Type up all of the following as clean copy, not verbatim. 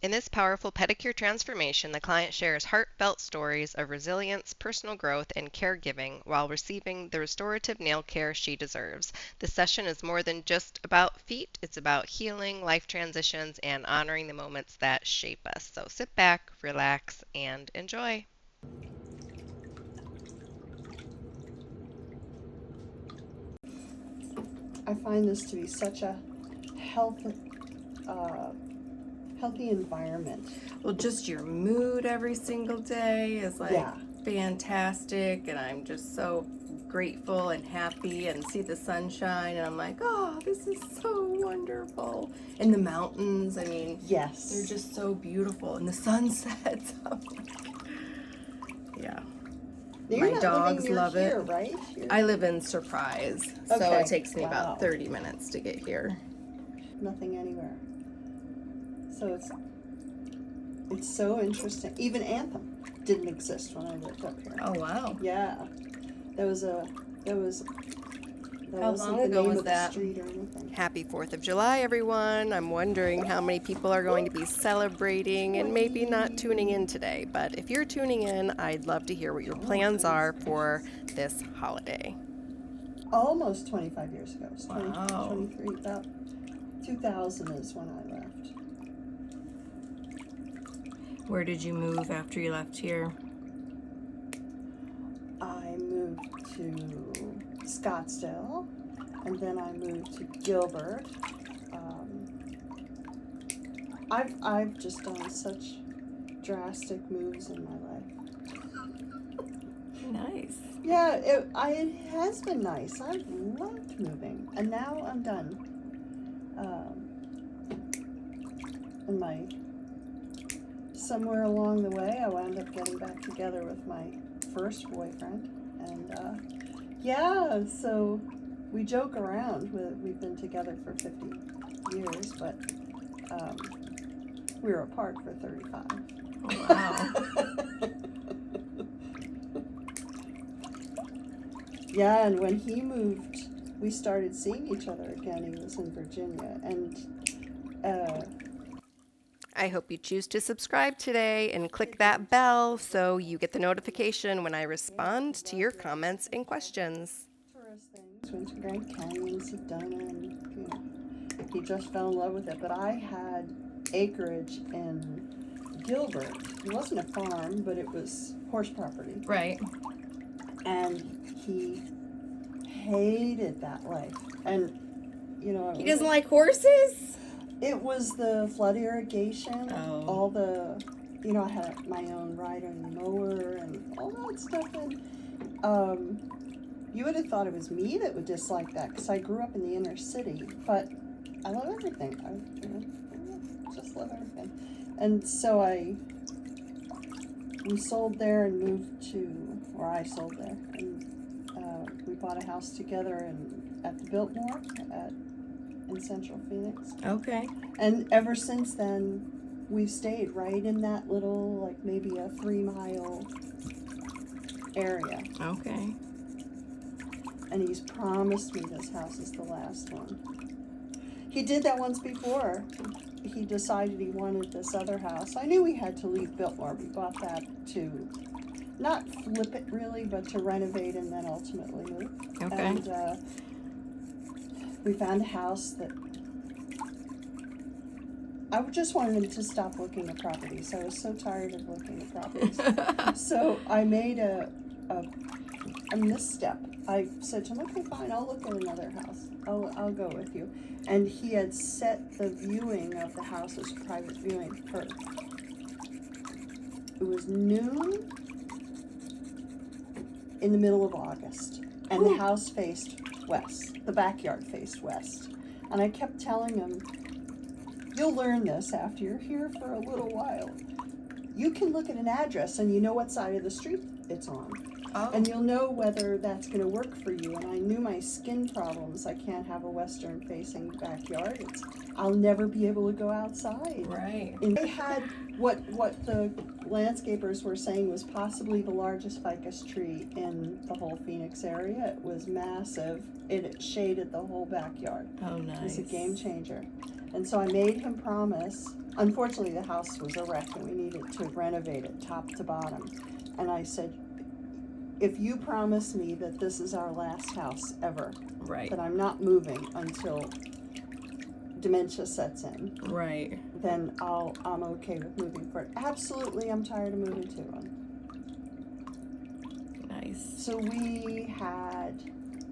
In this powerful pedicure transformation, the client shares heartfelt stories of resilience, personal growth, and caregiving while receiving the restorative nail care she deserves. The session is more than just about feet, it's about healing, life transitions, and honoring the moments that shape us. So sit back, relax, and enjoy. I find this to be such a healthy, healthy environment. Well, just your mood every single day is like Yeah. fantastic, and I'm just so grateful and happy and see the sunshine, and I'm like, oh, this is so wonderful. And the mountains, I mean, Yes. they're just so beautiful, and the sunsets. I'm like, yeah. You're My not dogs living near love here, it. right? I live in Surprise, so Okay. it takes me Wow. about 30 minutes to get here. Nothing anywhere. So it's so interesting. Even Anthem didn't exist when I lived up here. Oh, wow. Yeah. That wasn't How the long ago name was of the that? street or anything. Happy 4th of July, everyone. I'm wondering how many people are going to be celebrating and maybe not tuning in today. But if you're tuning in, I'd love to hear what your plans are for this holiday. Almost 25 years ago. It was Wow. 23, about 2000 is when I left. Where did you move after you left here? I moved to Scottsdale, and then I moved to Gilbert. I've just done such drastic moves in my life. Nice. Yeah, it has been nice. I've loved moving, and now I'm done. And somewhere along the way, I wound up getting back together with my first boyfriend, and yeah, so we joke around. We've been together for 50 years, but we were apart for 35. Oh, wow. Yeah, and when he moved, we started seeing each other again. He was in Virginia, and I hope you choose to subscribe today and click that bell so you get the notification when I respond to your comments and questions. tourist things, went to Grand Canyon, Sedona, and he just fell in love with it. But I had acreage in Gilbert. It wasn't a farm, but it was horse property. Right. And he hated that life. And, He doesn't like horses? it was the flood irrigation, Oh. all the, I had my own riding mower and all that stuff. And you would have thought it was me that would dislike that, because I grew up in the inner city. But I love everything. I just love everything. And so we sold there and moved to, or I sold there, and we bought a house together at the Biltmore in Central Phoenix. Okay. And ever since then, we've stayed right in that little, like maybe a 3-mile area. Okay. And he's promised me this house is the last one. He did that once before. He decided he wanted this other house. I knew we had to leave Biltmore. We bought that to not flip it really, but to renovate and then ultimately move. Okay. And we found a house that I just wanted him to stop looking at properties. I was so tired of looking at properties. So I made a misstep. I said to him, okay, fine, I'll look at another house. I'll go with you. And he had set the viewing of the house as private viewing for, it was noon in the middle of August. And the house faced west. The backyard faced west. And I kept telling him, you'll learn this after you're here for a little while. You can look at an address and you know what side of the street it's on. Oh. And you'll know whether that's going to work for you. And I knew my skin problems. I can't have a western facing backyard. I'll never be able to go outside. Right. And they had what the landscapers were saying was possibly the largest ficus tree in the whole Phoenix area. It was massive. It shaded the whole backyard. Oh, nice. It was a game changer. And so I made him promise unfortunately the house was a wreck and we needed to renovate it top to bottom. And I said, if you promise me that this is our last house ever, Right. that I'm not moving until dementia sets in, Right. then I'm okay with moving forward. Absolutely, I'm tired of moving too. Nice. So we had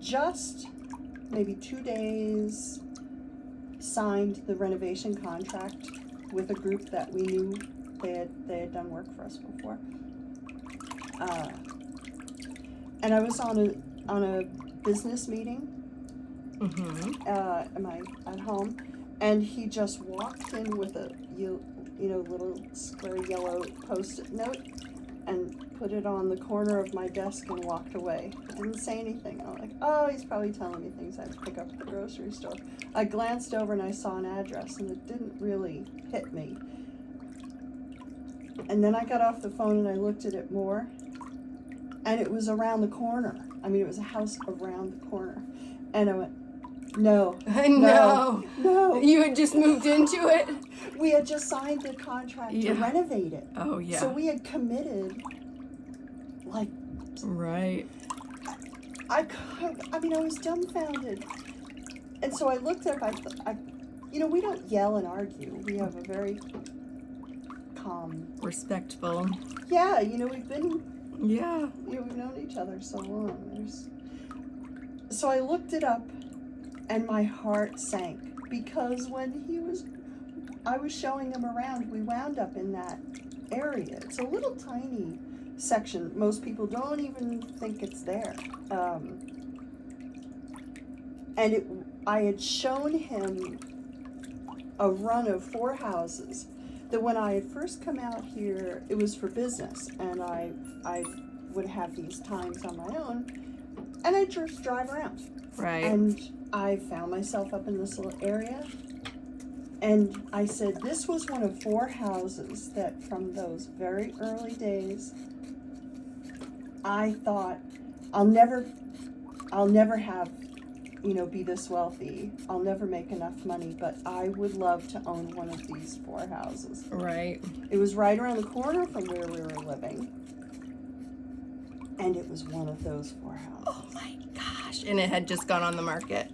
just maybe 2 days signed the renovation contract with a group that we knew they had done work for us before. And I was on a business meeting at home, and he just walked in with a little square yellow Post-it note and put it on the corner of my desk and walked away. I didn't say anything. I'm like, oh, he's probably telling me things I have to pick up at the grocery store. I glanced over and I saw an address, and it didn't really hit me. And then I got off the phone and I looked at it more, and it was around the corner. I mean, it was a house around the corner. And I went, no. You had just moved into it? We had just signed the contract to renovate it. Oh, yeah. So we had committed, like... Right. I was dumbfounded. And so I looked up, we don't yell and argue. We have a very calm... Respectful. Yeah, we've been... Yeah. We've known each other so long. So I looked it up, and my heart sank, because when I was showing him around, we wound up in that area. It's a little tiny section. Most people don't even think it's there. I had shown him a run of 4 houses that when I had first come out here, it was for business, and I would have these times on my own, and I'd just drive around. Right. And I found myself up in this little area, and I said, this was one of 4 houses that from those very early days, I thought, I'll never have, be this wealthy. I'll never make enough money, but I would love to own one of these 4 houses. Right. It was right around the corner from where we were living, and it was one of those 4 houses. Oh my gosh. And it had just gone on the market?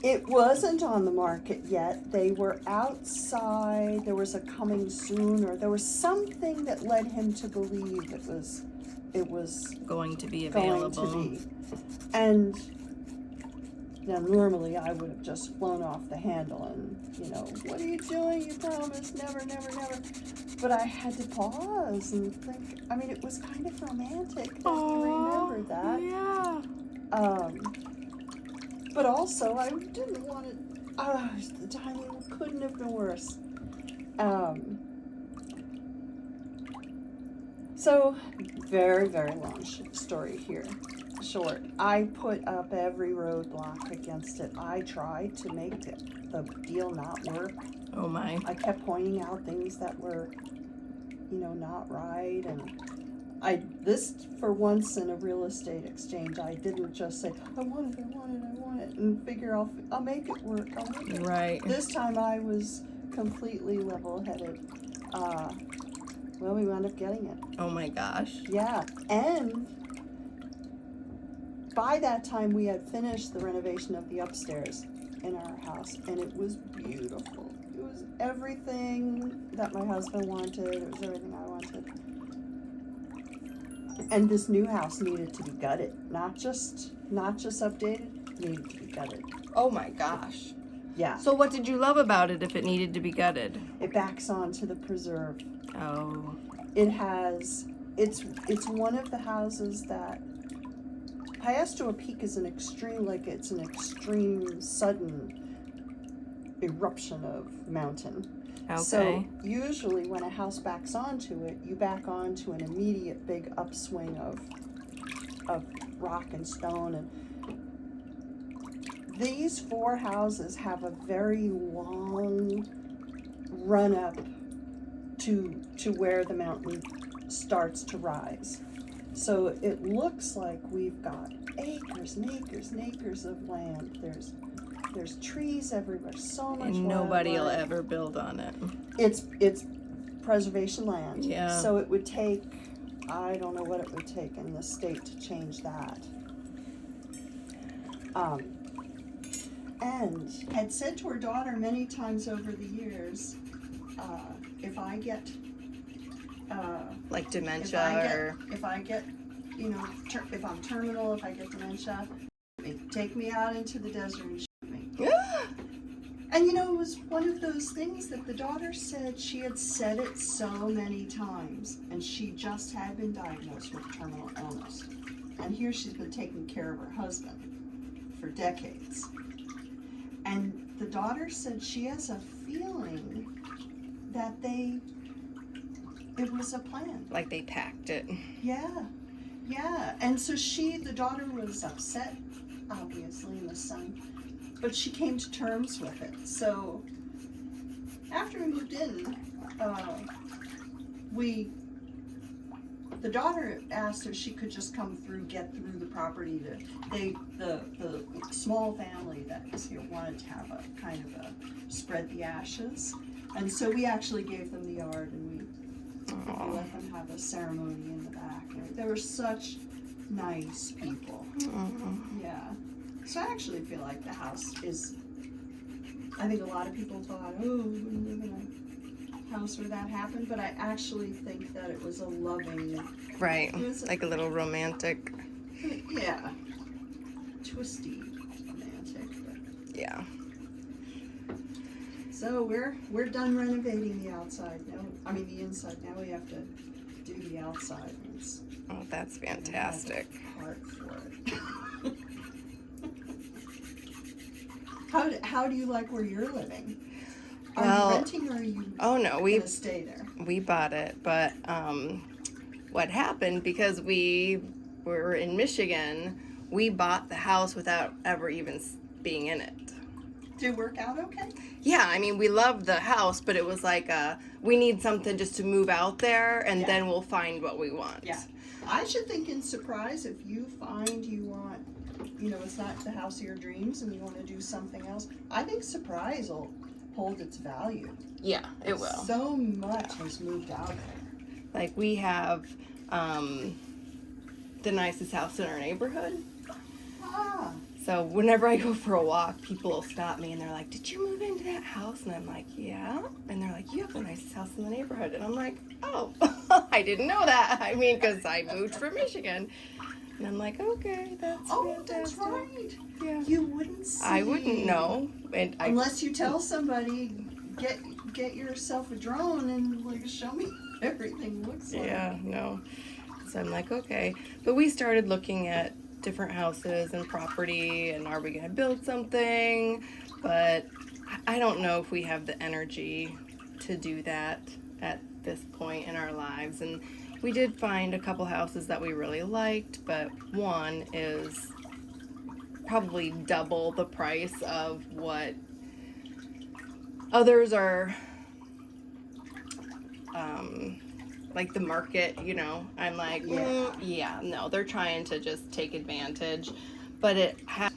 It wasn't on the market yet. They were outside. There was a coming soon, or there was something that led him to believe it was going to be available. Going to be. And now normally I would have just flown off the handle and, what are you doing? You promised never, never, never. But I had to pause and think. I mean, it was kind of romantic that he remembered that. Yeah. But also, I didn't want it. The timing couldn't have been worse. So, very, very long story here. Short. I put up every roadblock against it. I tried to make the deal not work. Oh my. I kept pointing out things that were, not right. And this, for once in a real estate exchange, I didn't just say, I want it, and figure I'll make it work. Right. This time I was completely level-headed. Well, we wound up getting it. Oh my gosh. Yeah, and by that time we had finished the renovation of the upstairs in our house, and it was beautiful. It was everything that my husband wanted. It was everything I wanted. And this new house needed to be gutted, not just updated, needed to be gutted. Oh my gosh. Yeah. So what did you love about it if it needed to be gutted? It backs onto the preserve. Oh. It's one of the houses that Paestua Peak is an extreme sudden eruption of mountain. Okay. So usually when a house backs onto it, you back onto an immediate big upswing of rock and stone. And these 4 houses have a very long run up to where the mountain starts to rise. So it looks like we've got acres and acres and acres of land. There's There's trees everywhere, so much And nobody will wildlife. ever build on it. It's preservation land. Yeah. So it would take, I don't know what it would take in the state to change that. And had said to her daughter many times over the years, if I get Like dementia if I get, you know, if I'm terminal, if I get dementia, take me out into the desert and shoot me. And you know, it was one of those things that the daughter said she had said it so many times, and she just had been diagnosed with terminal illness. And here she's been taking care of her husband for decades. And the daughter said she has a feeling that it was a plan. like they packed it. Yeah. And so the daughter was upset, obviously, and the son, but she came to terms with it. So after we moved in, the daughter asked if she could just get through the property. The small family that was here wanted to have a kind of a spread the ashes, and so we actually gave them the yard, and we let them have a ceremony in the back. They were such nice people. Yeah. So I actually feel like the house is, I think a lot of people thought, oh, we wouldn't live in a house where that happened, but I actually think that it was a loving. Right. Like a little romantic. Yeah. Twisty romantic. But. Yeah. So we're done renovating the outside now. I mean the inside. Now we have to do the outside. Oh, that's fantastic. Heart for it. How do you like where you're living? Are you renting or are you gonna stay there? We bought it, but what happened, because we were in Michigan, we bought the house without ever even being in it. Did it work out okay? Yeah, I mean, we loved the house, but it was like, we need something just to move out there, and then we'll find what we want. Yeah. I should think in Surprise, if you find you want, you know, it's not the house of your dreams and you want to do something else, I think Surprise will hold its value. Yeah, it will. So much has moved out there. Like, we have the nicest house in our neighborhood. So whenever I go for a walk, people will stop me and they're like, did you move into that house? And I'm like, yeah. And they're like, you have the nicest house in the neighborhood. And I'm like, oh, I didn't know that. I mean, because I moved from Michigan. And I'm like, okay, that's fantastic. That's right. Yeah. You wouldn't see. I wouldn't know. And unless you tell somebody, get yourself a drone and like show me what everything looks like. Yeah, no. So I'm like, okay. But we started looking at different houses and property, and are we going to build something? But I don't know if we have the energy to do that at this point in our lives. And we did find a couple houses that we really liked, but one is probably double the price of what others are, like the market, you know. I'm like, no, they're trying to just take advantage. But it had,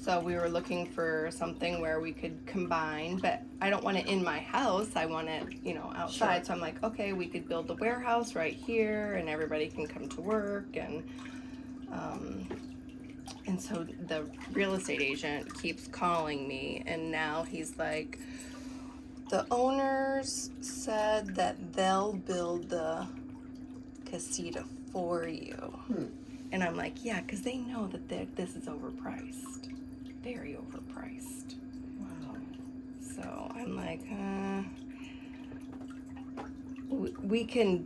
so we were looking for something where we could combine, but I don't want it in my house. I want it, you know, outside. Sure. So I'm like, okay, we could build the warehouse right here and everybody can come to work. And so the real estate agent keeps calling me, and now he's like, the owners said that they'll build the casita for you. And I'm like, yeah, because they know that this is overpriced. Very overpriced. Wow. So I'm like, we can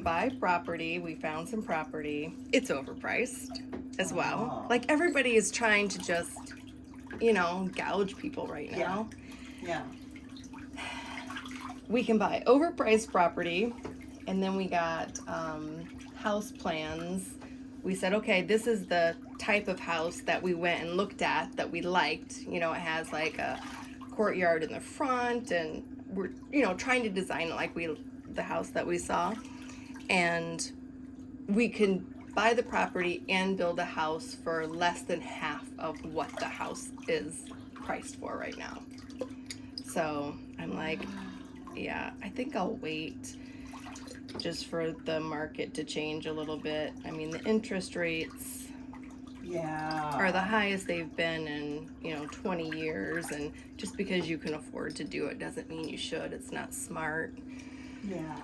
buy property. We found some property. It's overpriced as well. Like, everybody is trying to just, you know, gouge people right now. Yeah. We can buy overpriced property, and then we got house plans. We said, okay, this is the type of house that we went and looked at that we liked. You know, it has like a courtyard in the front, and we're, you know, trying to design it like the house that we saw. And we can buy the property and build a house for less than half of what the house is priced for right now. So I'm like, yeah, I think I'll wait just for the market to change a little bit. I mean, the interest rates are the highest they've been in 20 years, and just because you can afford to do it doesn't mean you should. It's not smart. Yeah.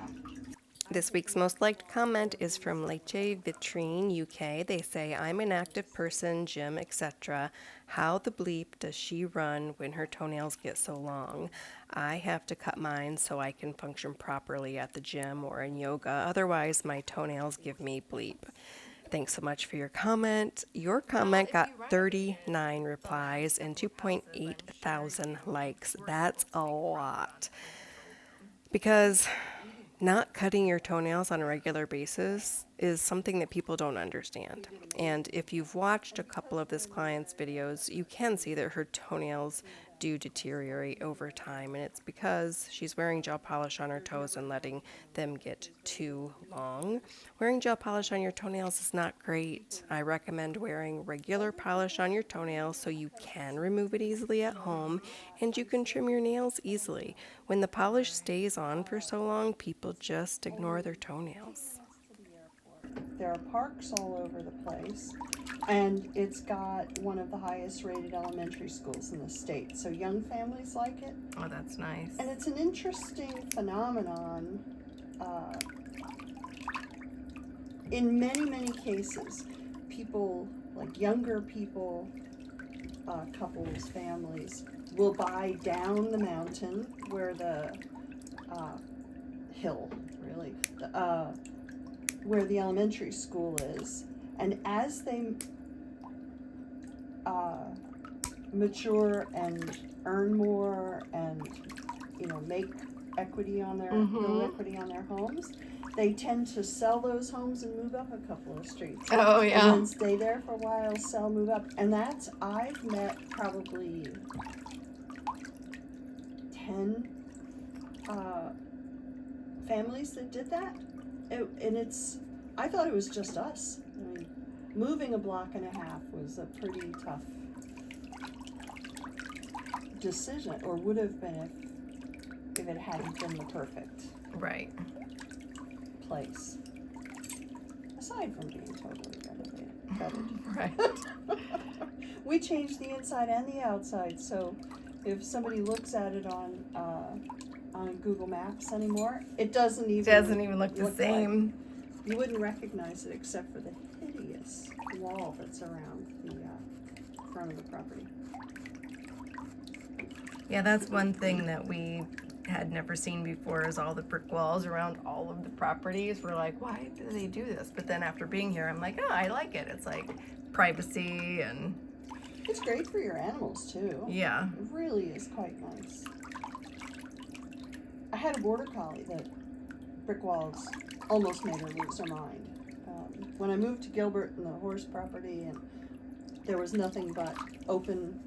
This week's most liked comment is from Leche Vitrine, UK. They say, I'm an active person, gym, etc. How the bleep does she run when her toenails get so long? I have to cut mine so I can function properly at the gym or in yoga. Otherwise, my toenails give me bleep. Thanks so much for your comment. Your comment got 39 replies and 2.8 thousand likes. That's a lot. Because not cutting your toenails on a regular basis is something that people don't understand. And if you've watched a couple of this client's videos, you can see that her toenails do deteriorate over time, and it's because she's wearing gel polish on her toes and letting them get too long. Wearing gel polish on your toenails is not great. I recommend wearing regular polish on your toenails so you can remove it easily at home and you can trim your nails easily. When the polish stays on for so long, people just ignore their toenails. There are parks all over the place, and it's got one of the highest rated elementary schools in the state, so young families like it. Oh, that's nice. And it's an interesting phenomenon. In many cases, people, like younger people, couples, families, will buy down the mountain where the hill, really, where the elementary school is, and as they mature and earn more and make equity on their build equity on their homes, they tend to sell those homes and move up a couple of streets. Oh, yeah. And then stay there for a while, sell, move up. And I've met probably 10 families that did that. I thought it was just us. I mean, moving a block and a half was a pretty tough decision, or would have been if it hadn't been the perfect Right. place. Aside from being totally renovated. Right. We changed the inside and the outside, so if somebody looks at it on Google Maps anymore, it doesn't even look the same. You wouldn't recognize it except for the hideous wall that's around the front of the property. Yeah, that's one thing that we had never seen before, is all the brick walls around all of the properties. We're like, why do they do this? But then after being here, I'm like, oh, I like it. It's like privacy, and it's great for your animals too. Yeah. It really is quite nice. I had a border collie that brick walls almost made her lose her mind. When I moved to Gilbert and the horse property, and there was nothing but open,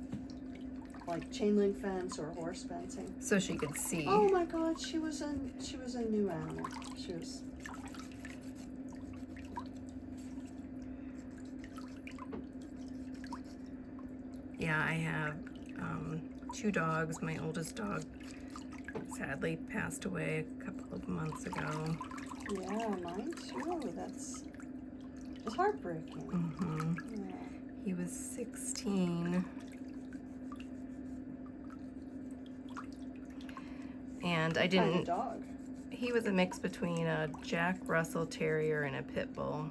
like chain link fence or horse fencing. So she could see. Oh my God, she was a new animal. She was. Yeah, I have 2 dogs. My oldest dog sadly passed away a couple of months ago. Yeah, mine too. It's heartbreaking. Mm-hmm. Yeah. He was 16. And I didn't. What kind of dog? He was a mix between a Jack Russell Terrier and a pit bull.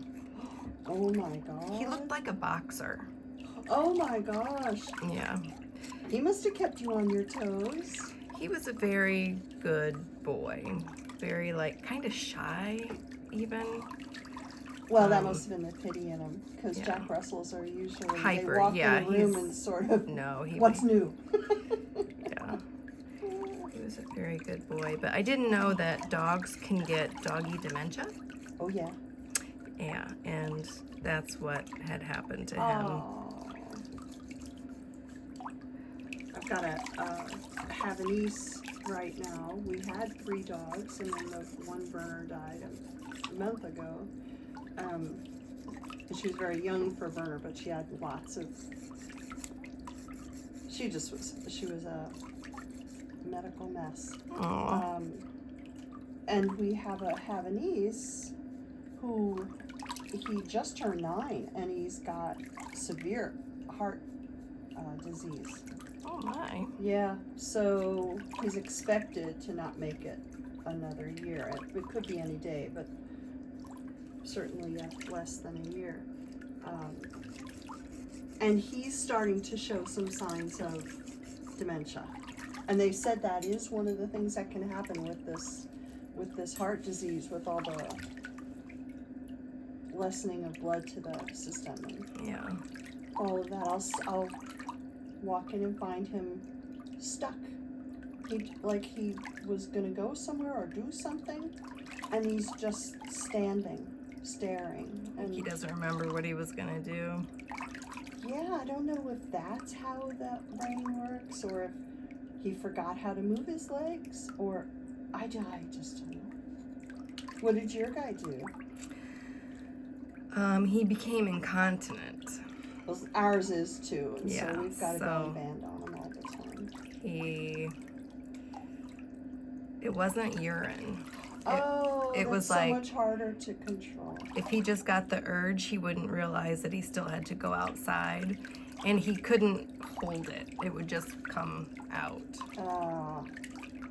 Oh my God. He looked like a boxer. Oh my gosh. Yeah. He must have kept you on your toes. He was a very good boy. Very, kind of shy, even. Well, that must have been the pity in him, because Yeah. Jack Russells are usually Hyper, they walk yeah, in a room he's- and sort of No, he what's new. Yeah. He was a very good boy. But I didn't know that dogs can get doggy dementia. Oh yeah. Yeah, and that's what had happened to him. Oh. I've got a Havanese right now. We had 3 dogs, and then the one Burner died a month ago. She was very young for Werner, but she had lots of. She was a medical mess. And we have a niece who he just turned 9, and he's got severe heart disease. Oh my. Yeah, so he's expected to not make it another year. It could be any day, but certainly less than a year. And he's starting to show some signs of dementia. And they said that is one of the things that can happen with this heart disease, with all the lessening of blood to the system and all of that. I'll walk in and find him stuck. He was gonna go somewhere or do something, and he's just standing, staring. And he doesn't remember what he was gonna do. Yeah, I don't know if that's how the brain works, or if he forgot how to move his legs, or I just don't know. What did your guy do? He became incontinent. Well, ours is too, and Yeah, so we've got a so belly band on him all the time. It wasn't urine. It was so like much harder to control. If he just got the urge, he wouldn't realize that he still had to go outside, and he couldn't hold it. It would just come out.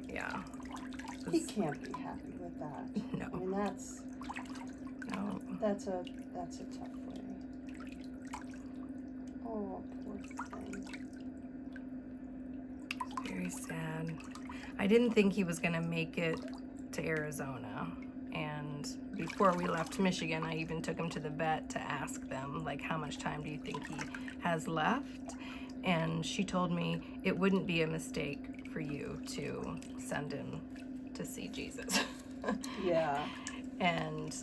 Yeah. He can't be happy with that. No. I mean, that's a tough way. Oh, poor thing. Very sad. I didn't think he was gonna make it to Arizona, and before we left Michigan, I even took him to the vet to ask them, like, how much time do you think he has left? And she told me it wouldn't be a mistake for you to send him to see Jesus. Yeah. And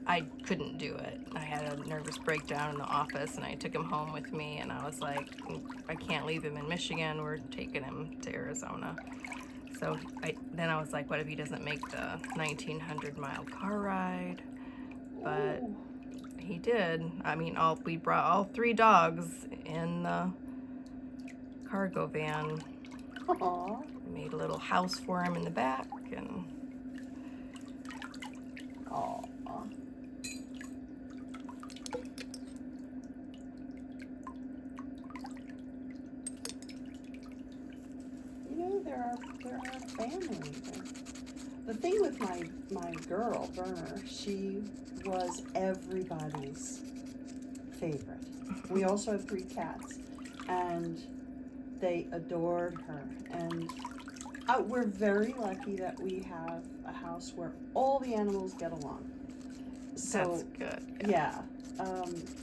I couldn't do it. I had a nervous breakdown in the office, and I took him home with me, and I was like, I can't leave him in Michigan. We're taking him to Arizona. So then I was like, what if he doesn't make the 1,900-mile car ride? But he did. I mean, we brought all 3 dogs in the cargo van. Aww. Made a little house for him in the back, and Aww. You know, there are families. The thing with my girl, Werner, she was everybody's favorite. We also have 3 cats, and they adored her. And we're very lucky that we have a house where all the animals get along. So, that's good. Yeah.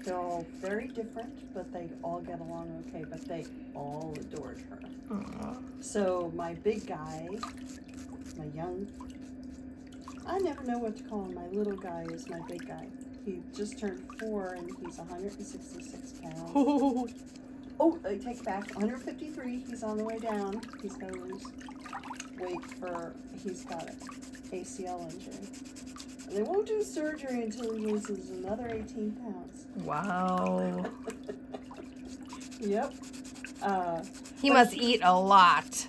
They're all very different, but they all get along okay, but they all adored her. Aww. So my big guy, I never know what to call him. My little guy is my big guy. He just turned 4, and he's 166 pounds. Oh, I take it back. 153. He's on the way down. He's got to lose weight he's got an ACL injury. And they won't do surgery until he loses another 18 pounds. Wow. Yep. He must eat a lot.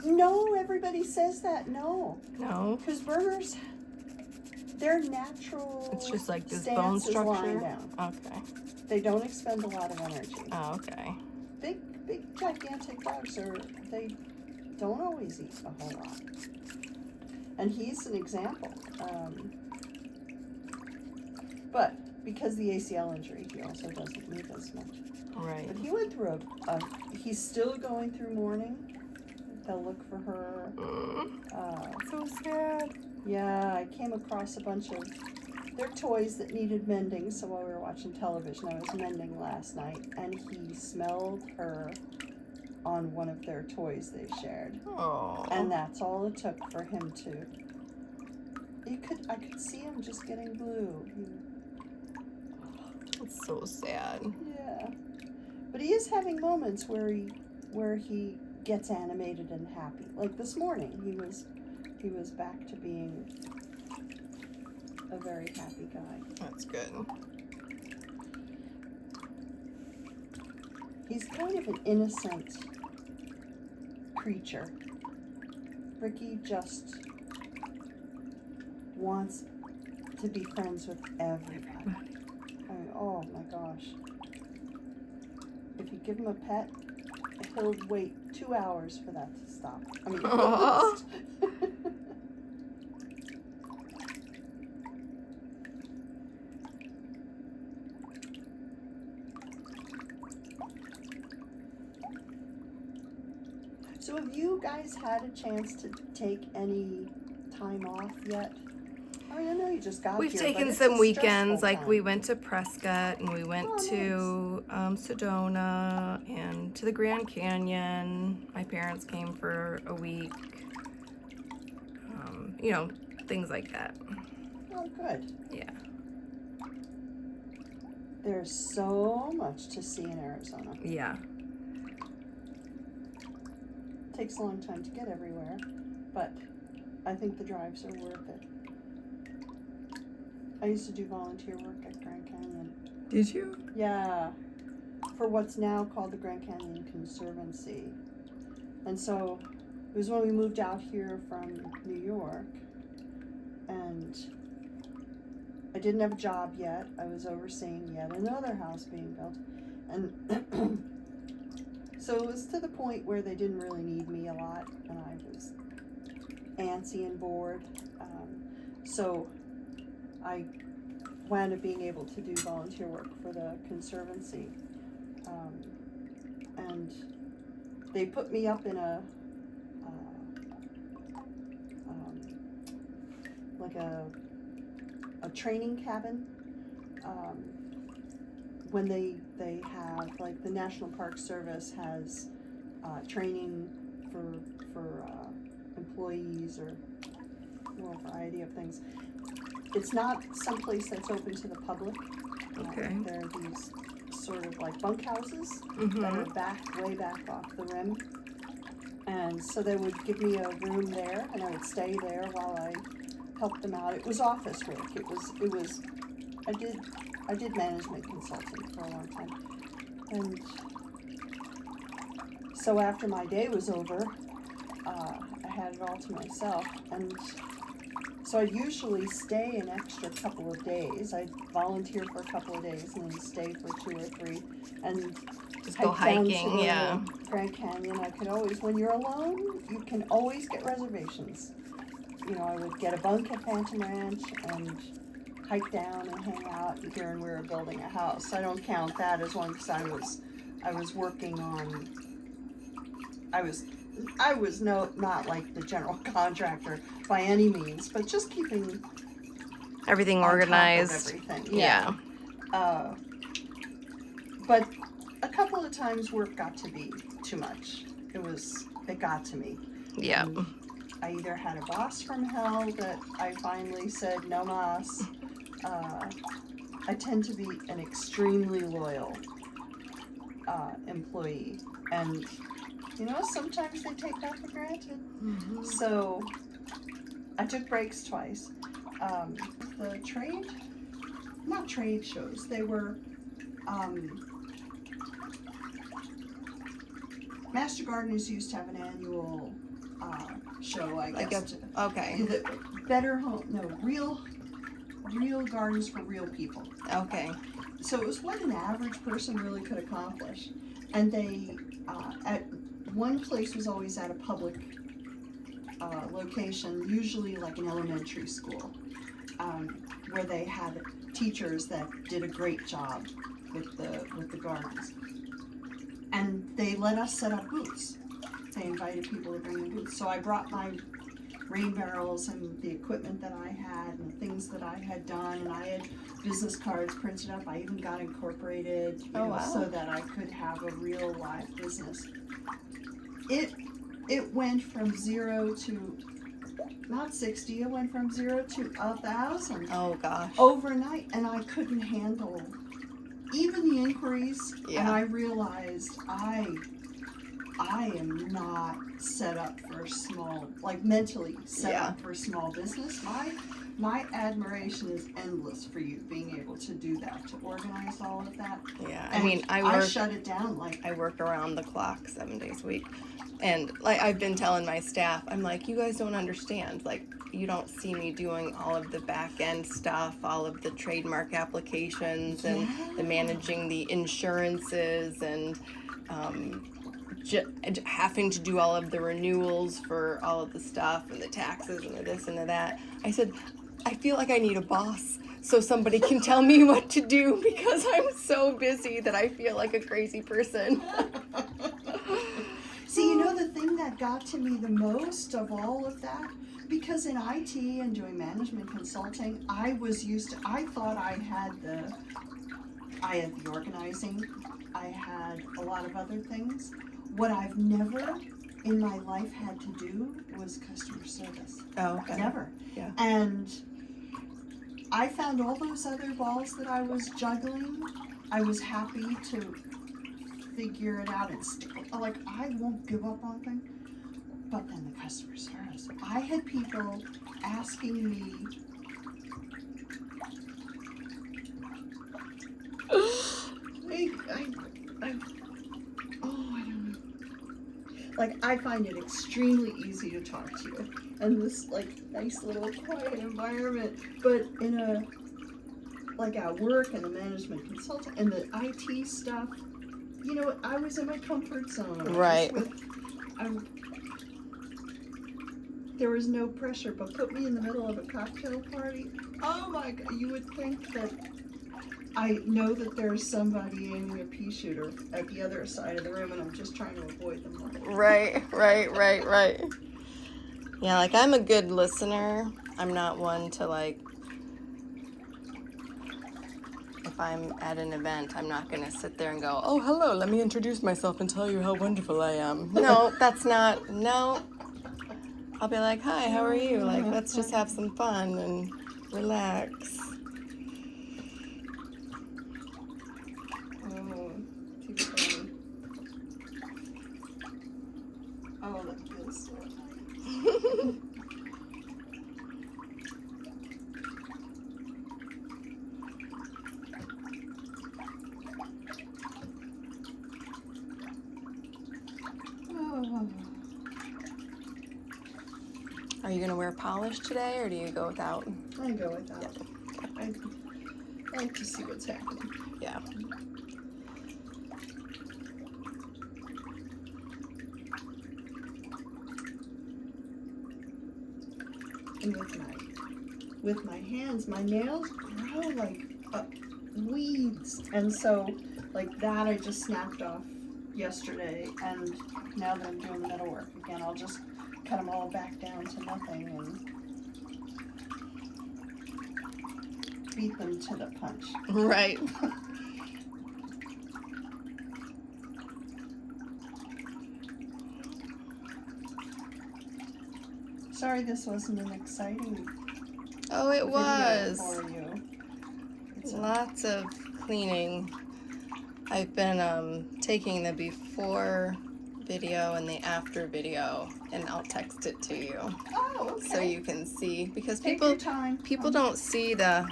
No, everybody says that. No. No? Because Berners, their natural It's just like this stance bone is structure? lying down. Okay. They don't expend a lot of energy. Oh, okay. Big, gigantic dogs they don't always eat a whole lot. And he's an example. But because the ACL injury, he also doesn't move as much. Right. But he went through he's still going through mourning. They'll look for her. So sad. Yeah, I came across a bunch of their toys that needed mending, so while we were watching television, I was mending last night, and he smelled her on one of their toys they shared. Oh. And that's all it took for him to. I could see him just getting blue. It's so sad. Yeah. But he is having moments where he gets animated and happy. Like this morning, he was back to being. A very happy guy. That's good. he's kind of an innocent creature. Ricky just wants to be friends with everybody. I mean, oh my gosh. If you give him a pet, he'll wait 2 hours for that to stop. I mean, Aww. So have you guys had a chance to take any time off yet? I mean, I know you just got We've here, taken but it's some a weekends, stressful like time. we went to Prescott and we went Oh, to Sedona and to the Grand Canyon. My parents came for a week. You know, things like that. Oh, good. Yeah. There's so much to see in Arizona. Yeah. It takes a long time to get everywhere, but I think the drives are worth it. I used to do volunteer work at Grand Canyon. Did you? Yeah, for what's now called the Grand Canyon Conservancy. And so it was when we moved out here from New York, and I didn't have a job yet. I was overseeing yet another house being built. And so it was to the point where they didn't really need me a lot, and I was antsy and bored. So I wound up being able to do volunteer work for the Conservancy. And they put me up in a like a training cabin. When they have, like, the National Park Service has training for employees or a variety of things. It's not someplace that's open to the public. Okay. There are these sort of like bunkhouses Mm-hmm. that are way back off the rim. And so they would give me a room there, and I would stay there while I helped them out. It was office work. I did management consulting for a long time. And so after my day was over, I had it all to myself. And so I'd usually stay an extra couple of days. I'd volunteer for a couple of days and then stay for 2 or 3. And Just go hike down to hiking, the yeah. Grand Canyon. I could always, when you're alone, you can always get reservations. You know, I would get a bunk at Phantom Ranch and hike down and hang out here, and we were building a house. I don't count that as one because I was working on. I was not like the general contractor by any means, but just keeping Everything on top of organized. everything. Yeah. But a couple of times work got to be too much. It got to me. Yeah. And I either had a boss from hell that I finally said, no mas. I tend to be an extremely loyal employee. And, you know, sometimes they take that for granted. Mm-hmm. So I took breaks twice. The not trade shows, they were Master Gardeners used to have an annual show, I guess. Okay. Real gardens for real people. Okay. So it was what an average person really could accomplish. And they, at one place was always at a public location, usually like an elementary school, where they had teachers that did a great job with the gardens. And they let us set up booths. They invited people to bring in booths. So I brought my rain barrels and the equipment that I had and the things that I had done, and I had business cards printed up. I even got incorporated, wow. so that I could have a real live business. It went from 0 to not 60. It went from 0 to 1,000. Oh gosh. Overnight, and I couldn't handle even the inquiries. Yeah. And I realized I am not set up for small, like mentally set Yeah. up for small business. My admiration is endless for you being able to do that, to organize all of that. Yeah, I And mean, I shut it down like I work around the clock 7 days a week. And like I've been telling my staff, I'm like, you guys don't understand. Like, you don't see me doing all of the back end stuff, all of the trademark applications, and the managing the insurances, and having to do all of the renewals for all of the stuff and the taxes and the this and the that. I said, I feel like I need a boss so somebody can tell me what to do, because I'm so busy that I feel like a crazy person. See, you know the thing that got to me the most of all of that? Because in IT and doing management consulting, I thought I had the organizing, I had a lot of other things. What I've never in my life had to do was customer service. Oh, okay. Never. Yeah. And I found all those other balls that I was juggling, I was happy to figure it out and like, I won't give up on things. But then the customer service, I had people asking me, I don't know. Like, I find it extremely easy to talk to you in this like nice little quiet environment, but in a like at work and the management consultant and the IT stuff, you know, I was in my comfort zone. Right. There was no pressure, but put me in the middle of a cocktail party. Oh my God, you would think that I know that there's somebody aiming a pea shooter at the other side of the room, and I'm just trying to avoid them. Right. Yeah, like, I'm a good listener. I'm not one to, like, if I'm at an event, I'm not going to sit there and go, oh, hello, let me introduce myself and tell you how wonderful I am. No, no. I'll be like, hi, how are you? Like, let's just have some fun and relax. Oh, too funny. Oh, that feels so nice. Oh. Are you going to wear polish today, or do you go without? I go without. I like to see what's happening. Yeah. And with my hands, my nails grow like weeds, and so like that I just snapped off yesterday, and now that I'm doing the metalwork again, I'll just cut them all back down to nothing and beat them to the punch. Right. Sorry this wasn't an exciting Oh, it video was. for you. Lots of cleaning. I've been taking the before video and the after video, and I'll text it to you Oh, okay. so you can see, because Take your time. people don't see the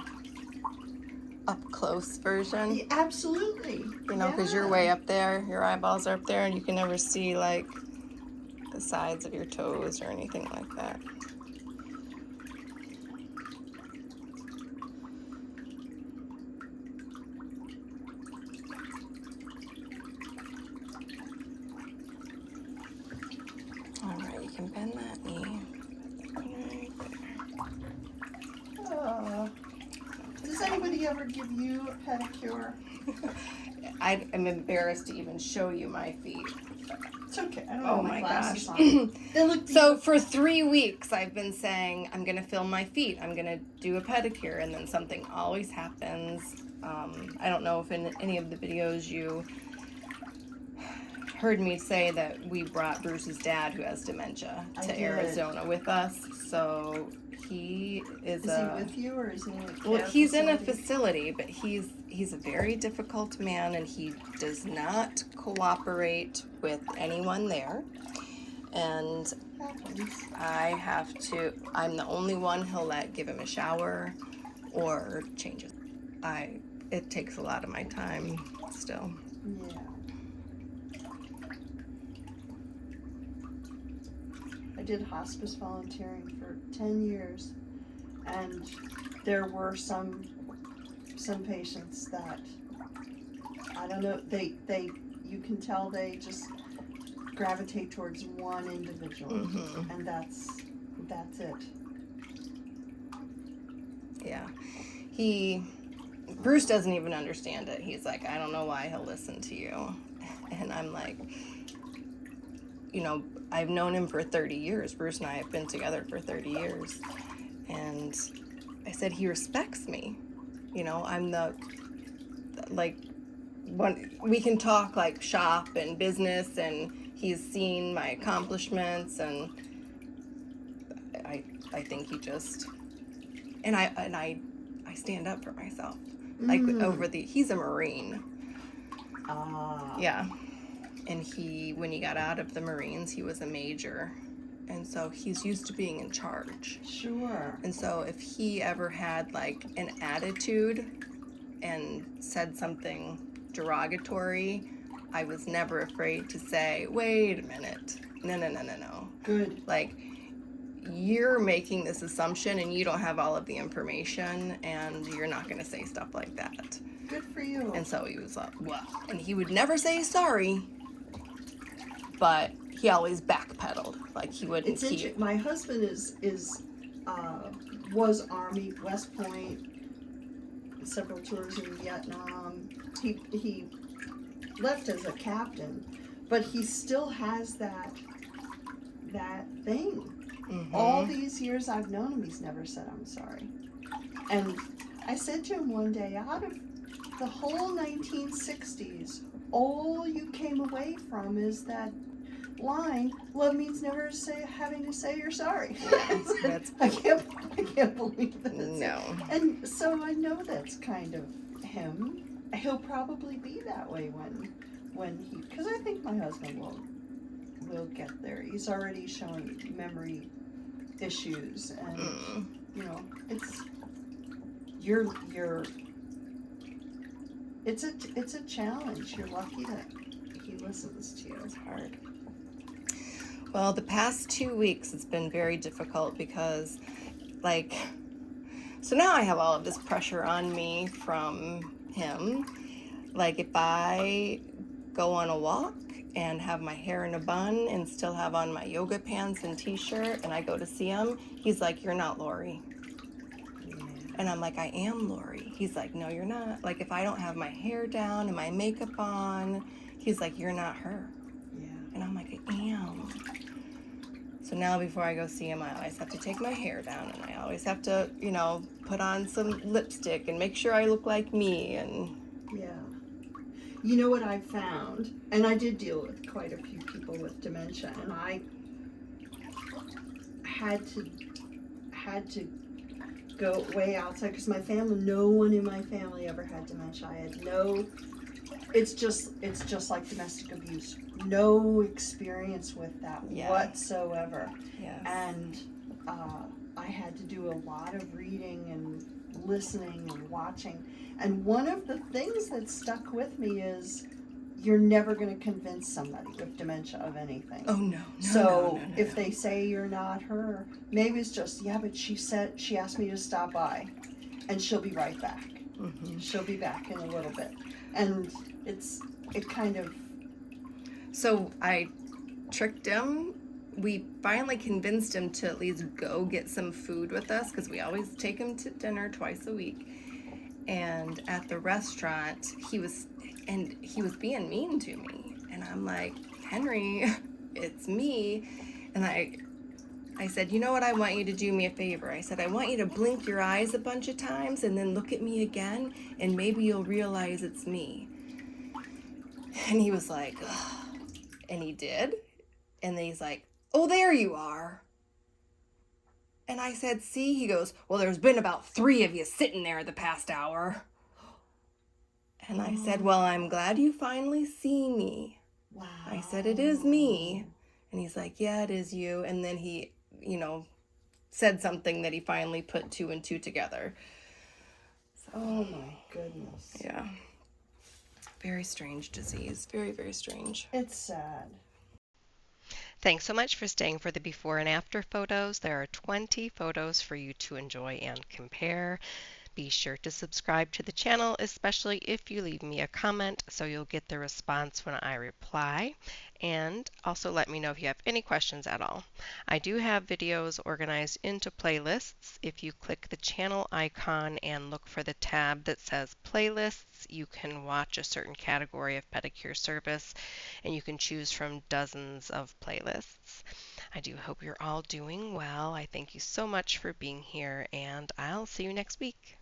up close version. Yeah, absolutely. You know, because you're way up there, your eyeballs are up there, and you can never see like the sides of your toes or anything like that. All right, you can bend that knee. Right there. Does anybody ever give you a pedicure? I am embarrassed to even show you my feet. It's okay. I don't Oh have my my glasses gosh. on. They look So for 3 weeks, I've been saying, I'm going to film my feet. I'm going to do a pedicure. And then something always happens. I don't know if in any of the videos you heard me say that we brought Bruce's dad, who has dementia, I to did. Arizona with us. so he is Is he with you, or is he in a care well, he's in a facility? facility, but he's a very difficult man, and he does not cooperate with anyone there. And Happens. I'm the only one he'll let give him a shower or changes. It takes a lot of my time still. Yeah. I did hospice volunteering for 10 years, and there were some patients that, I don't know, you can tell they just gravitate towards one individual, Mm-hmm. and that's it. Yeah. Bruce doesn't even understand it. He's like, I don't know why he'll listen to you. And I'm like, I've known him for 30 years. Bruce and I have been together for 30 years. And I said, he respects me. I'm we can talk like shop and business, and he's seen my accomplishments, and I think he just, and I stand up for myself. Like he's a Marine. Yeah. And when he got out of the Marines, he was a major. And so he's used to being in charge. Sure. And so if he ever had like an attitude and said something derogatory, I was never afraid to say, wait a minute. No. Good. Like, you're making this assumption and you don't have all of the information, and you're not going to say stuff like that. Good for you. And so he was like, well, and he would never say sorry, but he always backpedaled. Like, he wouldn't keep. My husband was Army, West Point, several tours in Vietnam. He left as a captain, but he still has that thing. Mm-hmm. All these years I've known him, he's never said I'm sorry. And I said to him one day, out of the whole 1960s, all you came away from is that line, love means never having to say you're sorry. I can't believe that. No. And so I know that's kind of him. He'll probably be that way when because I think my husband will get there. He's already showing memory issues, and it's a challenge. You're lucky that he listens to you. It's hard. Well, the past 2 weeks it's been very difficult because, so now I have all of this pressure on me from him. Like, if I go on a walk and have my hair in a bun and still have on my yoga pants and t-shirt, and I go to see him, he's like, you're not Lori. Yeah. And I'm like, I am Lori. He's like, no, you're not. Like, if I don't have my hair down and my makeup on, he's like, you're not her. Yeah. And I'm like, I am. So now before I go see him, I always have to take my hair down, and I always have to, put on some lipstick and make sure I look like me. And yeah. You know what I found, and I did deal with quite a few people with dementia, and I had to go way outside because no one in my family ever had dementia. I had it's just like domestic abuse. No experience with that whatsoever. yes. And I had to do a lot of reading and listening and watching. And one of the things that stuck with me is you're never going to convince somebody with dementia of anything. Oh, no. So if they say you're not her, maybe it's just, but she asked me to stop by, and she'll be right back. Mm-hmm. She'll be back in a little bit. And it kind of... So I tricked him. We finally convinced him to at least go get some food with us, because we always take him to dinner twice a week. And at the restaurant, he was being mean to me. And I'm like, Henry, it's me. And I said, you know what, I want you to do me a favor. I said, I want you to blink your eyes a bunch of times and then look at me again, and maybe you'll realize it's me. And he was like, ugh. And he did. And then he's like, oh, there you are. And I said, see? He goes, well, there's been about 3 of you sitting there the past hour. And I said, well, I'm glad you finally see me. Wow. I said, it is me. And he's like, yeah, it is you. And then he, said something that he finally put 2 and 2 together. So, Oh my goodness. yeah. Very strange disease. Very, very strange. It's sad. Thanks so much for staying for the before and after photos. There are 20 photos for you to enjoy and compare. Be sure to subscribe to the channel, especially if you leave me a comment, so you'll get the response when I reply. And also let me know if you have any questions at all. I do have videos organized into playlists. If you click the channel icon and look for the tab that says playlists, you can watch a certain category of pedicure service, and you can choose from dozens of playlists. I do hope you're all doing well. I thank you so much for being here, and I'll see you next week.